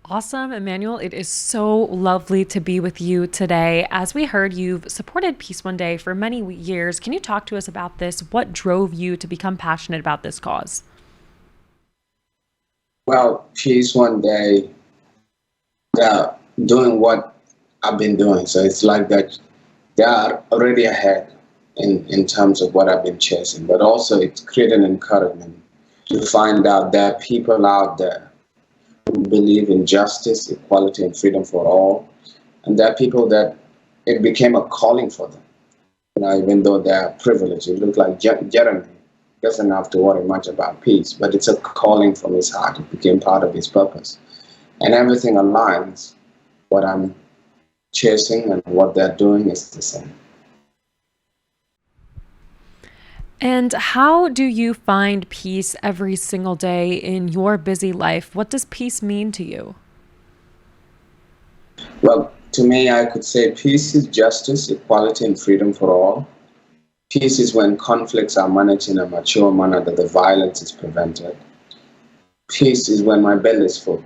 Awesome, Emmanuel. It is so lovely to be with you today. As we heard, you've supported Peace One Day for many years. Can you talk to us about this? What drove you to become passionate about this cause? Well, peace one day, doing what I've been doing. So it's like that they are already ahead in terms of what I've been chasing. But also it's created an encouragement to find out there are people out there who believe in justice, equality, and freedom for all. And there are people that it became a calling for them. Even though they're privileged, it looked like Jeremy doesn't have to worry much about peace, but it's a calling from his heart. It became part of his purpose. And everything aligns. What I'm chasing and what they're doing is the same. And how do you find peace every single day in your busy life? What does peace mean to you? Well, to me, I could say peace is justice, equality, and freedom for all. Peace is when conflicts are managed in a mature manner that the violence is prevented. Peace is when my belly is full.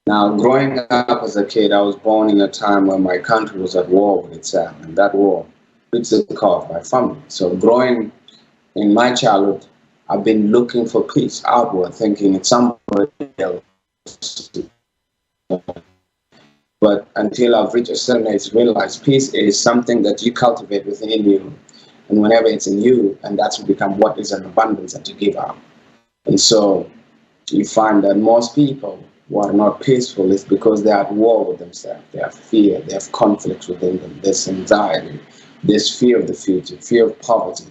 Now, growing up as a kid, I was born in a time when my country was at war with itself, and that war reached the core of my family. So, growing in my childhood, I've been looking for peace outward, thinking it's somebody else. But until I've reached a certain age, realize peace is something that you cultivate within you. And whenever it's in you, and that's become what is an abundance that you give out. And so you find that most people who are not peaceful is because they are at war with themselves. They have fear, they have conflict within them, there's anxiety, there's fear of the future, fear of poverty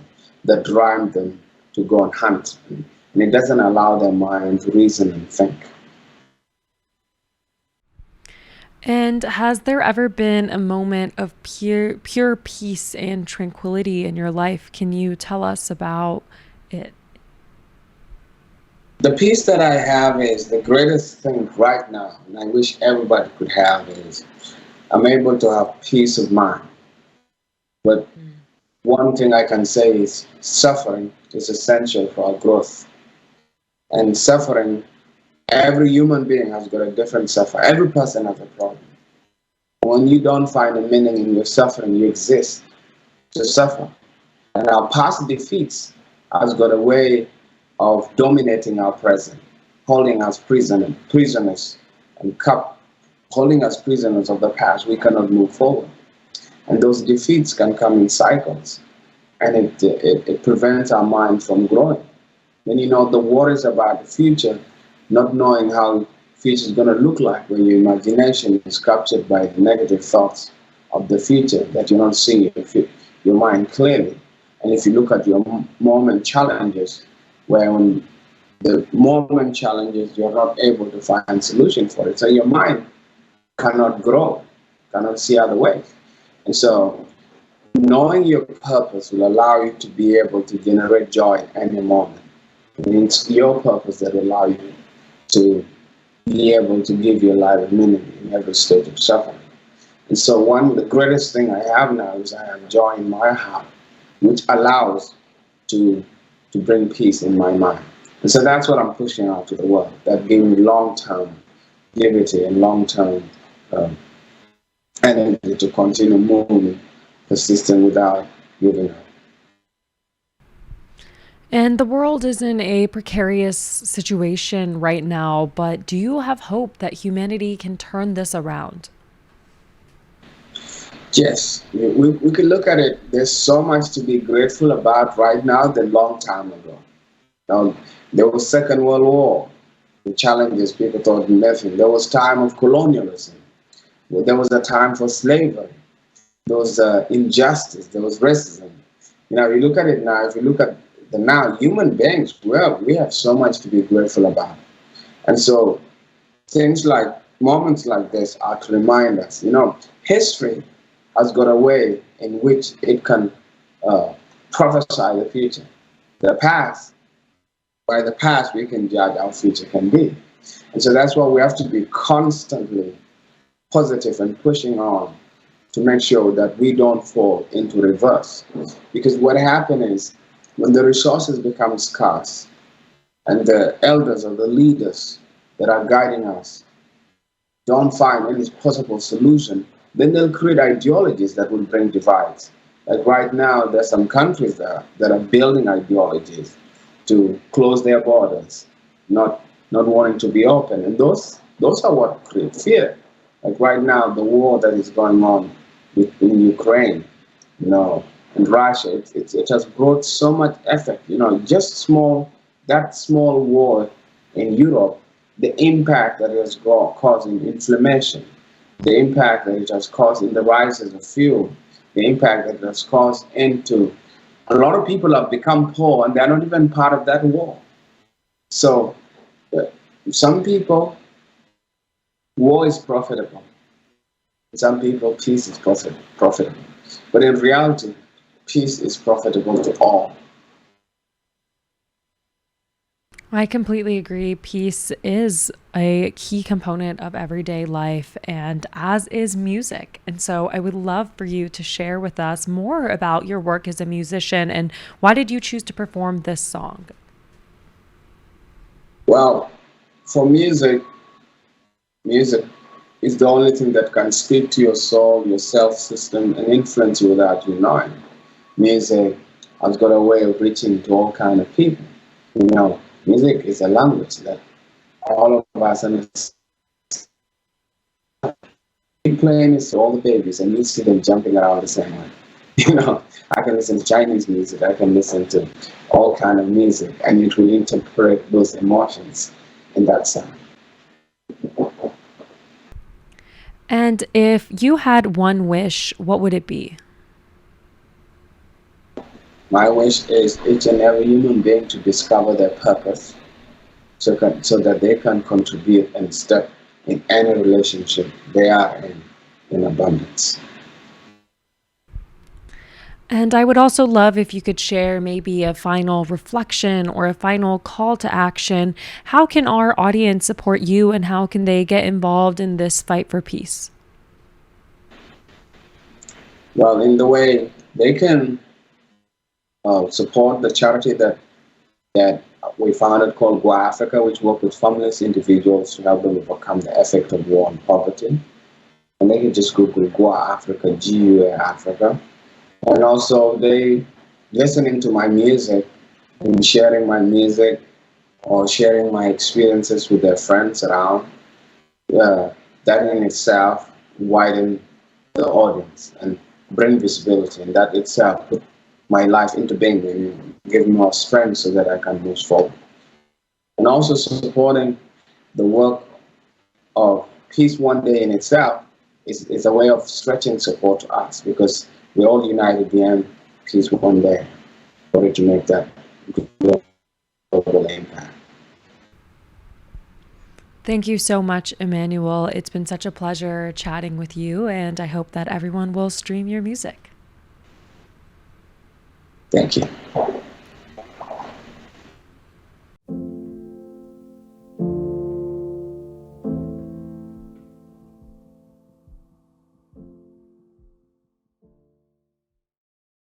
that drive them to go and hunt. And it doesn't allow their mind to reason and think. And has there ever been a moment of pure peace and tranquility in your life? Can you tell us about it? The peace that I have is the greatest thing right now, and I wish everybody could have is I'm able to have peace of mind. But one thing I can say is suffering is essential for our growth. And suffering, every human being has got a different suffer. Every person has a problem. When you don't find a meaning in your suffering, you exist to suffer. And our past defeats has got a way of dominating our present, holding us prisoners and holding us prisoners of the past. We cannot move forward. And those defeats can come in cycles. And it prevents our mind from growing. Then the worries about the future, not knowing how future is going to look like when your imagination is captured by the negative thoughts of the future that you're not seeing your mind clearly. And if you look at your moment challenges, where when the moment challenges, you're not able to find solution for it. So your mind cannot grow, cannot see other ways. And so knowing your purpose will allow you to be able to generate joy at any moment. And it's your purpose that allow you to be able to give your life meaning in every stage of suffering. And so the greatest thing I have now is I have joy in my heart, which allows to to bring peace in my mind. And so that's what I'm pushing out to the world, that gave me long-term liberty and long-term um, energy to continue moving, persistent without giving up. And the world is in a precarious situation right now, but do you have hope that humanity can turn this around? Yes, we could look at it. There's so much to be grateful about right now than long time ago. Now, there was Second World War, the challenges people thought nothing. There was time of colonialism. There was a time for slavery. There was injustice. There was racism. You look at it now. If you look at the now, human beings, well, we have so much to be grateful about. And so things like moments like this are to remind us, history has got a way in which it can uh, prophesy the future. The past, by the past, we can judge our future can be. And so that's why we have to be constantly positive and pushing on to make sure that we don't fall into reverse. Because what happens is when the resources become scarce and the elders or the leaders that are guiding us don't find any possible solution, then they'll create ideologies that will bring divides. Like right now, there's some countries that are building ideologies to close their borders, not wanting to be open, and those are what create fear. Like right now, the war that is going on in Ukraine, you know, and Russia, it has brought so much effect. You know, just that small war in Europe, the impact that it has caused in inflammation, the impact that it has caused in the rises of fuel, the impact that it has caused into a lot of people have become poor and they're not even part of that war. So, uh, some people, war is profitable. Some people, peace is profitable. But in reality, peace is profitable to all. I completely agree. Peace is a key component of everyday life, and as is music. And so I would love for you to share with us more about your work as a musician and why did you choose to perform this song? Well, for music is the only thing that can speak to your soul, your self system, and influence you without you knowing. Music has got a way of reaching to all kind of people. You know, music is a language that all of us understand. Playing is to all the babies, and you see them jumping around the same way. You know, I can listen to Chinese music, I can listen to all kind of music, and it will interpret those emotions in that sound. And if you had one wish, what would it be? My wish is each and every human being to discover their purpose so that they can contribute and step in any relationship they are in abundance. And I would also love if you could share maybe a final reflection or a final call to action. How can our audience support you and how can they get involved in this fight for peace? Well, in the way they can support the charity that we founded called Go Africa, which work with families, individuals to help them overcome the effect of war and poverty. And they can just Google Go Africa, GUA Africa. And also they listening to my music and sharing my music or sharing my experiences with their friends around. That in itself widen the audience and bring visibility, and that itself put my life into being and give me more strength so that I can move forward. And also supporting the work of Peace One Day in itself is a way of stretching support to us because we're all united behind Peace One Day for it to make that global impact. Thank you so much, Emmanuel. It's been such a pleasure chatting with you, and I hope that everyone will stream your music. Thank you.